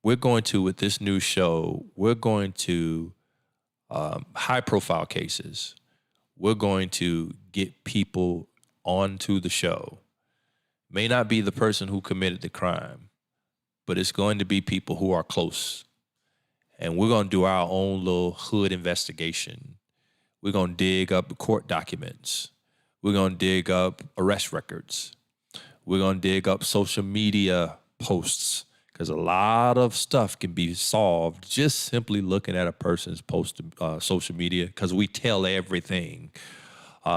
with this new show, we're going to high profile cases. We're going to get people onto the show. May not be the person who committed the crime, but it's going to be people who are close. And we're going to do our own little hood investigation. We're going to dig up court documents. We're going to dig up arrest records. We're going to dig up social media posts, because a lot of stuff can be solved just simply looking at a person's post social media, because we tell everything.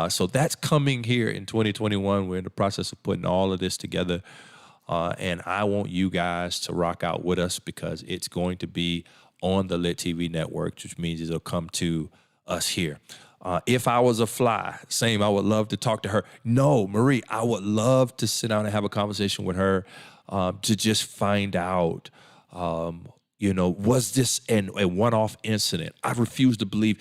So that's coming here in 2021. We're in the process of putting all of this together. And I want you guys to rock out with us, because it's going to be on the LiT TV network, which means it'll come to us here. If I was a fly, same, I would love to talk to her. No, Marie, I would love to sit down and have a conversation with her to just find out, you know, was this a one-off incident? I refuse to believe,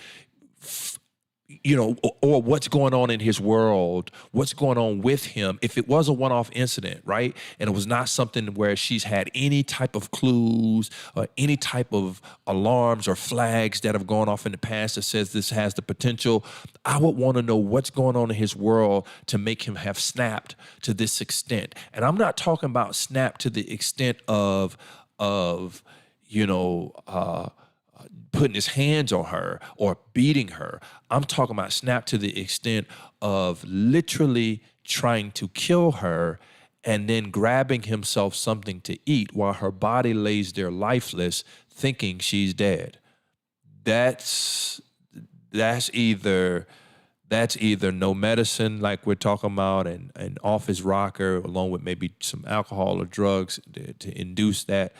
you know, or what's going on in his world, what's going on with him. If it was a one-off incident, right, and it was not something where she's had any type of clues or any type of alarms or flags that have gone off in the past that says this has the potential, I would want to know what's going on in his world to make him have snapped to this extent. And I'm not talking about snap to the extent of you know, putting his hands on her or beating her. I'm talking about snap to the extent of literally trying to kill her and then grabbing himself something to eat while her body lays there lifeless, thinking she's dead. That's either no medicine like we're talking about and an office rocker along with maybe some alcohol or drugs to induce that,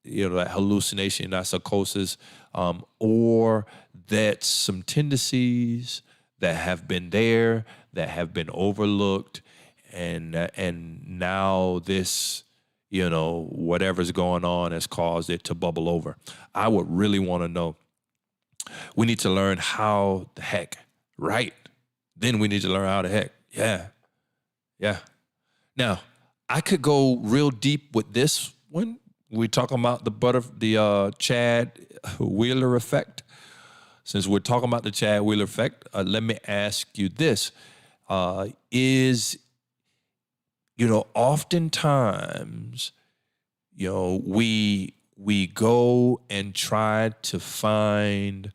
you know, that hallucination, that psychosis, or that some tendencies that have been there, that have been overlooked, and now this, you know, whatever's going on has caused it to bubble over. I would really want to know. We need to learn how the heck, right? Then we need to learn how the heck. Yeah. Now, I could go real deep with this one. We're talking about the Chad Wheeler effect. Since we're talking about the Chad Wheeler effect, let me ask you this. Oftentimes, you know, we go and try to find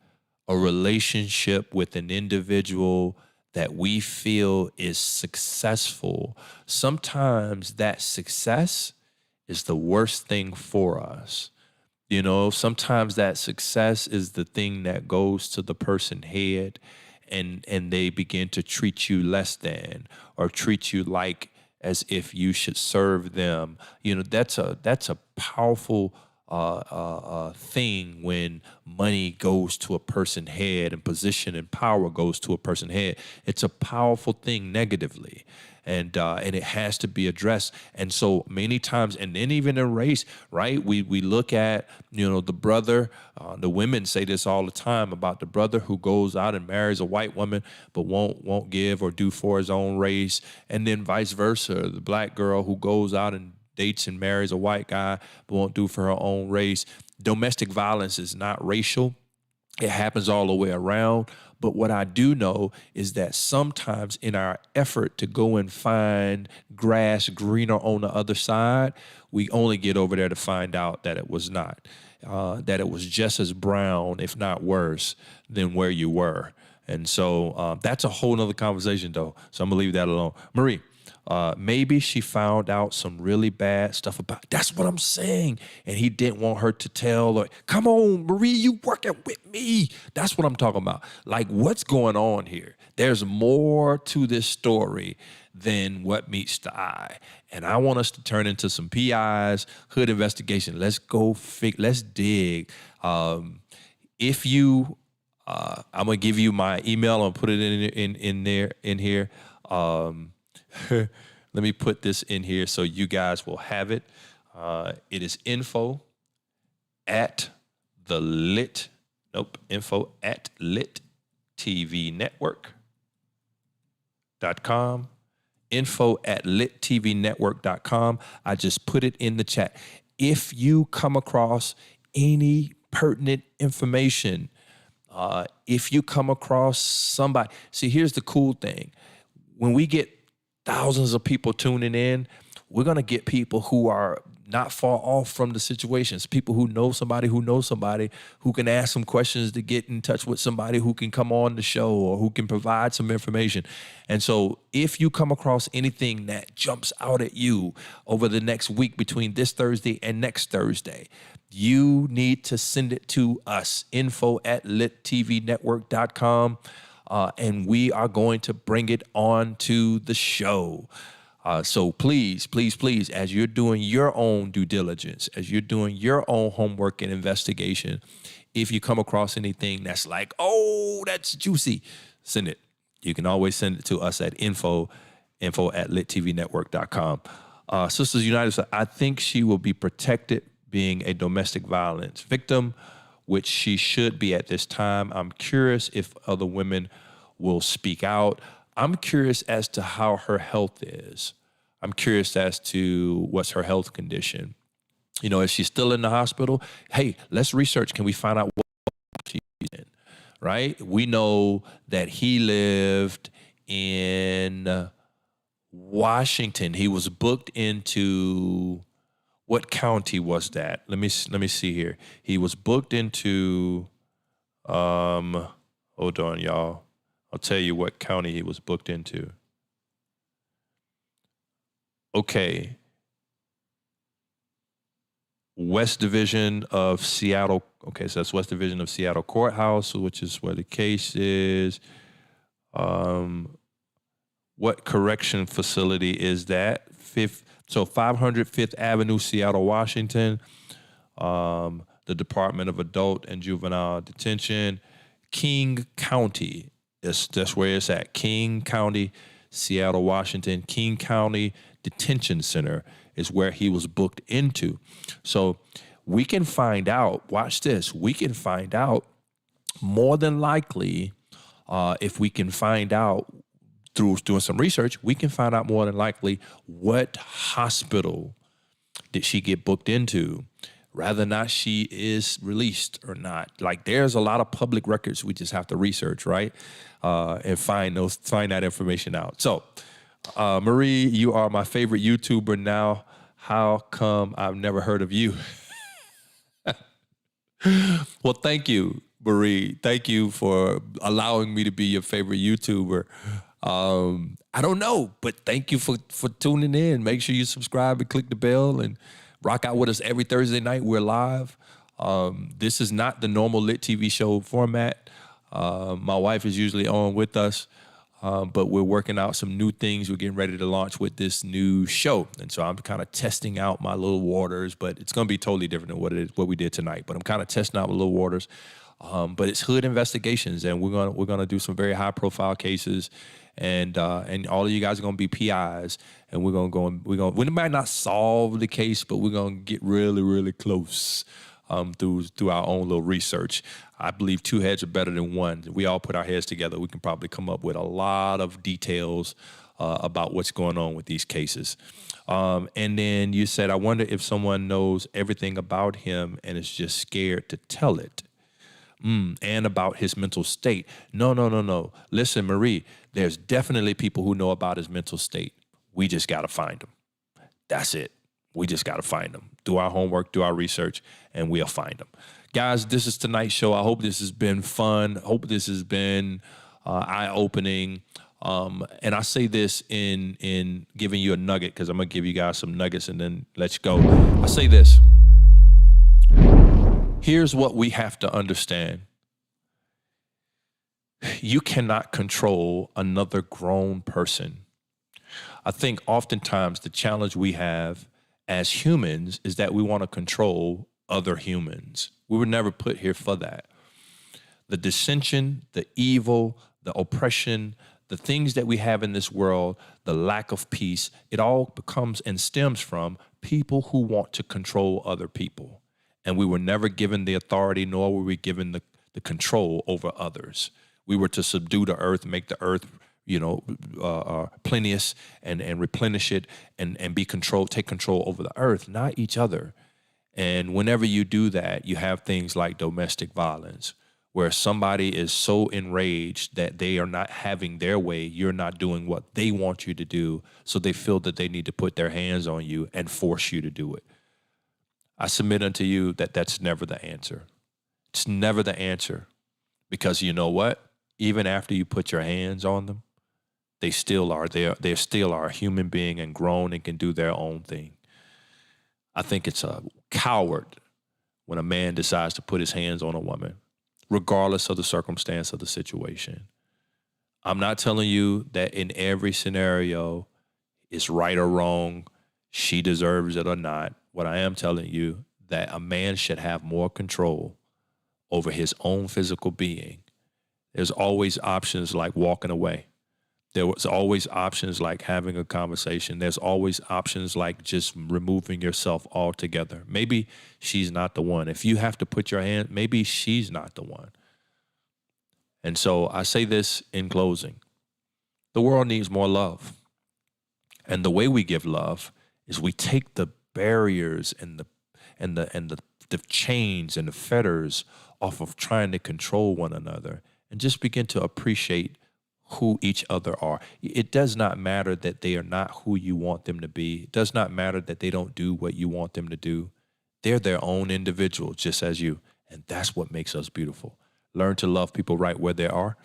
a relationship with an individual that we feel is successful. Sometimes that success is the worst thing for us. You know, sometimes that success is the thing that goes to the person's head and they begin to treat you less than or treat you like as if you should serve them. You know, that's a powerful thing when money goes to a person's head and position and power goes to a person's head. It's a powerful thing negatively. And it has to be addressed. And so many times, and then even in race, right, we look at, you know, the brother, the women say this all the time about the brother who goes out and marries a white woman but won't give or do for his own race, and then vice versa, the black girl who goes out and dates and marries a white guy but won't do for her own race. Domestic violence is not racial. It happens all the way around. But what I do know is that sometimes in our effort to go and find grass greener on the other side, we only get over there to find out that it was not, that it was just as brown, if not worse, than where you were. And so that's a whole nother conversation, though. So I'm going to leave that alone. Marie, Maybe she found out some really bad stuff about. That's what I'm saying. And he didn't want her to tell her, come on, Marie, you working with me. That's what I'm talking about. Like, what's going on here? There's more to this story than what meets the eye. And I want us to turn into some PIs, hood investigation. Let's go let's dig. If you, I'm gonna give you my email. I'm gonna put it in here. Let me put this in here so you guys will have it. It is info at LiTTVNetwork.com. Info at LiTTVNetwork.com. I just put it in the chat. If you come across any pertinent information, if you come across somebody, see, here's the cool thing. When we get thousands of people tuning in, we're going to get people who are not far off from the situations, people who know somebody who can ask some questions to get in touch with somebody who can come on the show or who can provide some information. And so if you come across anything that jumps out at you over the next week between this Thursday and next Thursday, you need to send it to us, info at LiTTVNetwork.com. And we are going to bring it on to the show. So please, as you're doing your own due diligence, as you're doing your own homework and investigation, if you come across anything that's like, oh, that's juicy, send it. You can always send it to us at info at LiTTVNetwork.com. Sisters United, I think she will be protected being a domestic violence victim, which she should be at this time. I'm curious if other women will speak out. I'm curious as to how her health is. I'm curious as to what's her health condition. You know, is she still in the hospital? Hey, let's research. Can we find out what she's in, right? We know that he lived in Washington. He was booked into, what county was that? Let me see here. He was booked into, hold on, y'all. I'll tell you what county he was booked into. Okay. West Division of Seattle. Okay, so that's West Division of Seattle Courthouse, which is where the case is. What correction facility is that? 500 Fifth Avenue, Seattle, Washington. The Department of Adult and Juvenile Detention. King County. That's where it's at. King County, Seattle, Washington. King County Detention Center is where he was booked into. So we can find out, watch this, we can find out more than likely, if we can find out through doing some research, we can find out more than likely what hospital did she get booked into, whether or not she is released or not. Like, there's a lot of public records we just have to research, right? And find that information out. So, Marie, you are my favorite YouTuber now. How come I've never heard of you? Well, thank you, Marie. Thank you for allowing me to be your favorite YouTuber. I don't know, but thank you for tuning in. Make sure you subscribe and click the bell and rock out with us every Thursday night. We're live. This is not the normal Lit TV show format. My wife is usually on with us, but we're working out some new things. We're getting ready to launch with this new show. And so I'm kind of testing out my little waters, but it's going to be totally different than what we did tonight. But I'm kind of testing out my little waters. But it's hood investigations, and we're gonna do some very high profile cases, and all of you guys are gonna be PIs, and we might not solve the case, but we're gonna get really, really close through our own little research. I believe two heads are better than one. We all put our heads together, we can probably come up with a lot of details about what's going on with these cases. And then you said, I wonder if someone knows everything about him and is just scared to tell it. And about his mental state. No. Listen, Marie, there's definitely people who know about his mental state. We just got to find them. That's it. We just got to find them. Do our homework, do our research, and we'll find them. Guys, this is tonight's show. I hope this has been fun. I hope this has been eye-opening. And I say this in giving you a nugget, because I'm going to give you guys some nuggets and then let you go. I say this. Here's what we have to understand. You cannot control another grown person. I think oftentimes the challenge we have as humans is that we want to control other humans. We were never put here for that. The dissension, the evil, the oppression, the things that we have in this world, the lack of peace, it all becomes and stems from people who want to control other people. And we were never given the authority, nor were we given the control over others. We were to subdue the earth, make the earth, plenteous and replenish it and take control over the earth, not each other. And whenever you do that, you have things like domestic violence, where somebody is so enraged that they are not having their way, you're not doing what they want you to do, so they feel that they need to put their hands on you and force you to do it. I submit unto you that that's never the answer. It's never the answer, because you know what? Even after you put your hands on them, they still are there. They still are a human being and grown and can do their own thing. I think it's a coward when a man decides to put his hands on a woman, regardless of the circumstance of the situation. I'm not telling you that in every scenario it's right or wrong, she deserves it or not. What I am telling you, that a man should have more control over his own physical being. There's always options like walking away. There was always options like having a conversation. There's always options like just removing yourself altogether. Maybe she's not the one. If you have to put your hand, maybe she's not the one. And so I say this in closing. The world needs more love. And the way we give love is we take the barriers and the chains and the fetters off of trying to control one another and just begin to appreciate who each other are. It does not matter that they are not who you want them to be. It does not matter that they don't do what you want them to do. They're their own individuals, just as you. And that's what makes us beautiful. Learn to love people right where they are,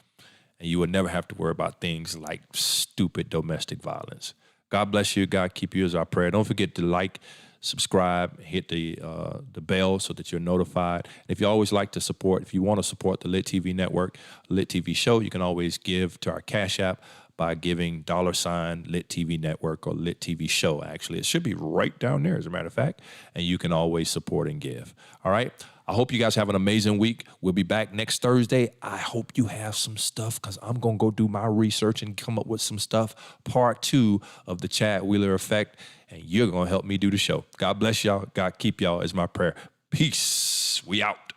and you will never have to worry about things like stupid domestic violence. God bless you. God keep you is our prayer. Don't forget to like, subscribe, hit the bell so that you're notified. And if you always like to support, if you want to support the LiT TV network, LiT TV show, you can always give to our Cash App by giving $ LiT TV network or LiT TV show. Actually, it should be right down there, as a matter of fact, and you can always support and give. All right. I hope you guys have an amazing week. We'll be back next Thursday. I hope you have some stuff, because I'm going to go do my research and come up with some stuff. Part 2 of the Chad Wheeler Effect, and you're going to help me do the show. God bless y'all. God keep y'all is my prayer. Peace. We out.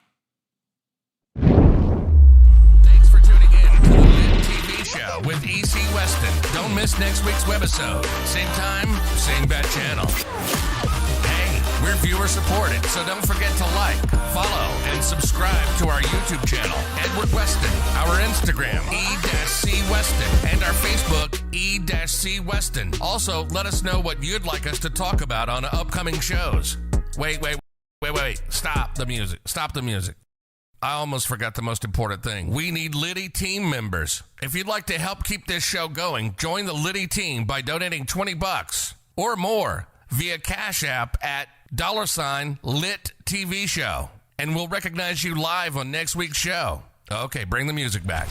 Thanks for tuning in to the LiT TV show with E.C. Weston. Don't miss next week's webisode. Same time, same bat channel. We're viewer supported, so don't forget to like, follow, and subscribe to our YouTube channel, Edward Weston, our Instagram, E-C Weston, and our Facebook, E-C Weston. Also, let us know what you'd like us to talk about on upcoming shows. Wait. Stop the music. I almost forgot the most important thing. We need LiT team members. If you'd like to help keep this show going, join the LiT team by donating $20 or more via Cash App at $LiT TV show, and we'll recognize you live on next week's show. Okay, bring the music back.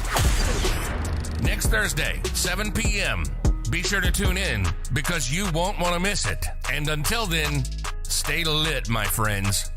Next Thursday, 7 p.m. Be sure to tune in, because you won't want to miss it. And until then, stay lit, my friends.